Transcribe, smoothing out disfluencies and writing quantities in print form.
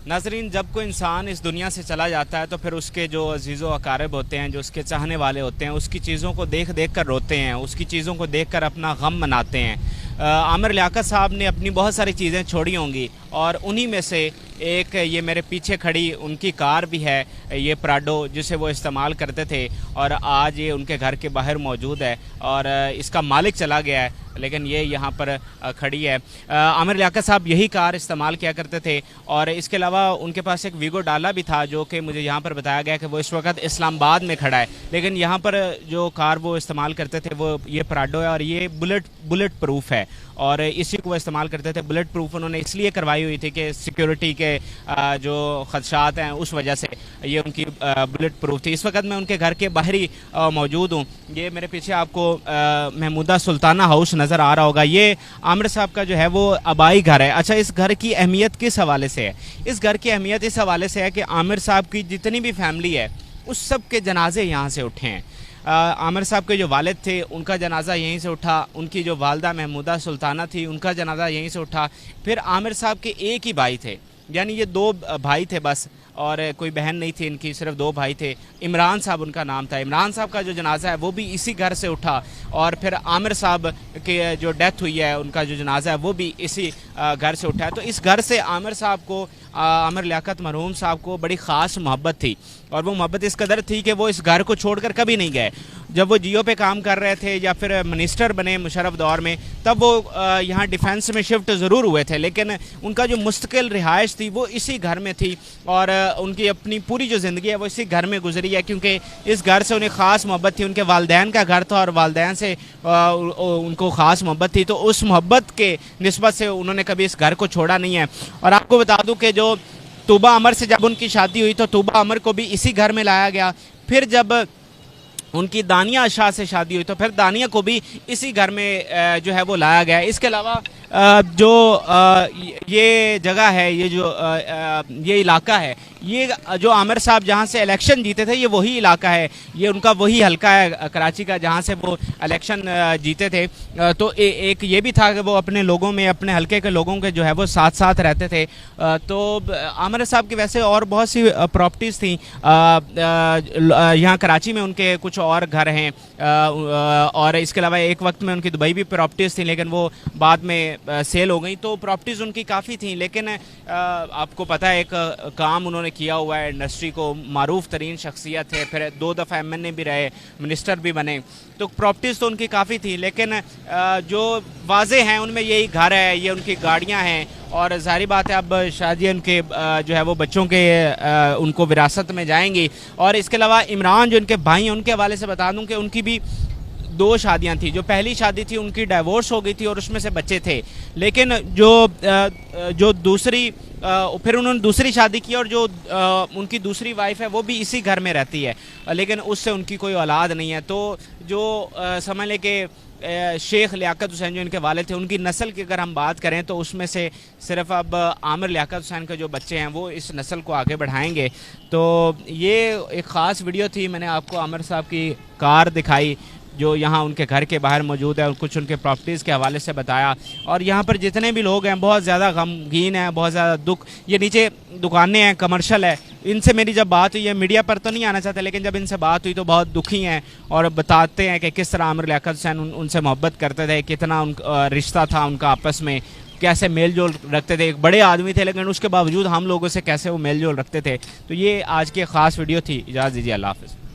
नाज़रीन, जब कोई इंसान इस दुनिया से चला जाता है तो फिर उसके जो अजीज़ो अकारब होते हैं, जो उसके चाहने वाले होते हैं, उसकी चीज़ों को देख देख कर रोते हैं, उसकी चीज़ों को देख कर अपना गम मनाते हैं। आमिर लियाकत साहब ने अपनी बहुत सारी चीज़ें छोड़ी होंगी और उन्हीं में से एक ये मेरे पीछे खड़ी उनकी कार भी है, ये प्राडो, जिसे वो इस्तेमाल करते थे और आज ये उनके घर के बाहर मौजूद है और इसका मालिक चला गया है, लेकिन ये यहाँ पर खड़ी है। आमिर लियाकत साहब यही कार इस्तेमाल किया करते थे और इसके अलावा उनके पास एक वीगो डाला भी था, जो कि मुझे यहाँ पर बताया गया कि वो इस वक्त इस्लामाबाद में खड़ा है। लेकिन यहाँ पर जो कार वो इस्तेमाल करते थे वो ये प्राडो है और ये बुलेट प्रूफ है और इसी को वो इस्तेमाल करते थे। बुलेट प्रूफ उन्होंने इसलिए करवाई हुई थी कि सिक्योरिटी के जो ख़दशात हैं उस वजह से ये उनकी बुलेट प्रूफ थी। इस वक्त मैं उनके घर के बाहर ही मौजूद हूँ। ये मेरे पीछे आपको महमूदा सुल्ताना हाउस नज़र आ रहा होगा। ये आमिर साहब का जो है वो आबाई घर है। अच्छा, इस घर की अहमियत किस हवाले से है? इस घर की अहमियत इस हवाले से है कि आमिर साहब की जितनी भी फैमिली है उस सब के जनाजे यहाँ से उठे हैं। आमिर साहब के जो वालिद थे उनका जनाजा यहीं से उठा, उनकी जो वालदा महमूदा सुल्ताना थी उनका जनाजा यहीं से उठा। फिर आमिर साहब के एक ही भाई थे, यानी ये दो भाई थे बस, और कोई बहन नहीं थी इनकी, सिर्फ दो भाई थे। इमरान साहब उनका नाम था। इमरान साहब का जो जनाजा है वो भी इसी घर से उठा और फिर आमिर साहब के जो डेथ हुई है उनका जो जनाजा है वो भी इसी घर से उठा है। तो इस घर से आमिर साहब को, आमिर लियाकत मरहूम साहब को बड़ी ख़ास मोहब्बत थी और वो मोहब्बत इस कदर थी कि वो इस घर को छोड़कर कभी नहीं गए। जब वो जियो पे काम कर रहे थे या फिर मिनिस्टर बने मुशर्रफ दौर में, तब वो यहाँ डिफेंस में शिफ्ट ज़रूर हुए थे, लेकिन उनका जो मुस्तकिल रिहाइश थी वो इसी घर में थी और उनकी अपनी पूरी जो ज़िंदगी है वो इसी घर में गुजरी है, क्योंकि इस घर से उन्हें ख़ास मोहब्बत थी। उनके वालदैन का घर था और वालदैन से उनको ख़ास मोहब्बत थी, तो उस मोहब्बत के निस्बत से उन्होंने कभी इस घर को छोड़ा नहीं है। और आपको बता दूँ कि जो तूबा अमर से जब उनकी शादी हुई तो तूबा अमर को भी इसी घर में लाया गया। फिर जब उनकी दानिया शाह से शादी हुई तो फिर दानिया को भी इसी घर में जो है वो लाया गया। इसके अलावा जो ये जगह है, ये जो ये इलाका है, ये जो आमिर साहब जहाँ से इलेक्शन जीते थे ये वही इलाका है, ये उनका वही हलका है कराची का जहाँ से वो इलेक्शन जीते थे। तो एक ये भी था कि वो अपने लोगों में, अपने हलके के लोगों के जो है वो साथ साथ रहते थे। तो आमिर साहब की वैसे और बहुत सी प्रॉपर्टीज़ थी यहाँ कराची में, उनके कुछ और घर हैं और इसके अलावा एक वक्त में उनकी दुबई भी प्रॉपर्टीज़ थी, लेकिन वो बाद में सेल हो गई। तो प्रॉपर्टीज़ उनकी काफ़ी थी, लेकिन आपको पता है एक काम उन्होंने किया हुआ है, इंडस्ट्री को मारूफ तरीन शख्सियत है, फिर 2 दफ़ा MNA भी रहे, मिनिस्टर भी बने। तो प्रॉपर्टीज़ तो उनकी काफ़ी थी, लेकिन जो वाजे हैं उनमें यही घर है, ये उनकी गाड़ियाँ हैं और जाहिर बात है अब शायद ये उनके जो है वो बच्चों के उनको विरासत में जाएंगी। और इसके अलावा इमरान जो उनके भाई हैं उनके हवाले से बता दूं कि उनकी भी 2 शादियां थी। जो पहली शादी थी उनकी डाइवोर्स हो गई थी और उसमें से बच्चे थे, लेकिन जो दूसरी फिर उन्होंने दूसरी शादी की और जो उनकी दूसरी वाइफ है वो भी इसी घर में रहती है, लेकिन उससे उनकी कोई औलाद नहीं है। तो जो समझ लें कि शेख लियाकत हुसैन जो इनके वालिद थे, उनकी नस्ल की अगर हम बात करें तो उसमें से सिर्फ अब आमिर लियाकत हुसैन के जो बच्चे हैं वो इस नस्ल को आगे बढ़ाएंगे। तो ये एक ख़ास वीडियो थी, मैंने आपको आमिर साहब की कार दिखाई जो यहाँ उनके घर के बाहर मौजूद है और कुछ उनके प्रॉपर्टीज़ के हवाले से बताया। और यहाँ पर जितने भी लोग हैं बहुत ज़्यादा गमगीन हैं, बहुत ज़्यादा दुख। ये नीचे दुकानें हैं, कमर्शल है, इनसे मेरी जब बात हुई है, मीडिया पर तो नहीं आना चाहते, लेकिन जब इनसे बात हुई तो बहुत दुखी हैं और बताते हैं कि किस तरह आमिर लियाकत हुसैन उनसे मोहब्बत करते थे, कितना रिश्ता था उनका आपस में, कैसे मेल जोल रखते थे। एक बड़े आदमी थे लेकिन उसके बावजूद हम लोगों से कैसे वो मेल जोल रखते थे। तो ये आज की ख़ास वीडियो थी। इजाज़त दीजिए, अल्लाह हाफ़िज़।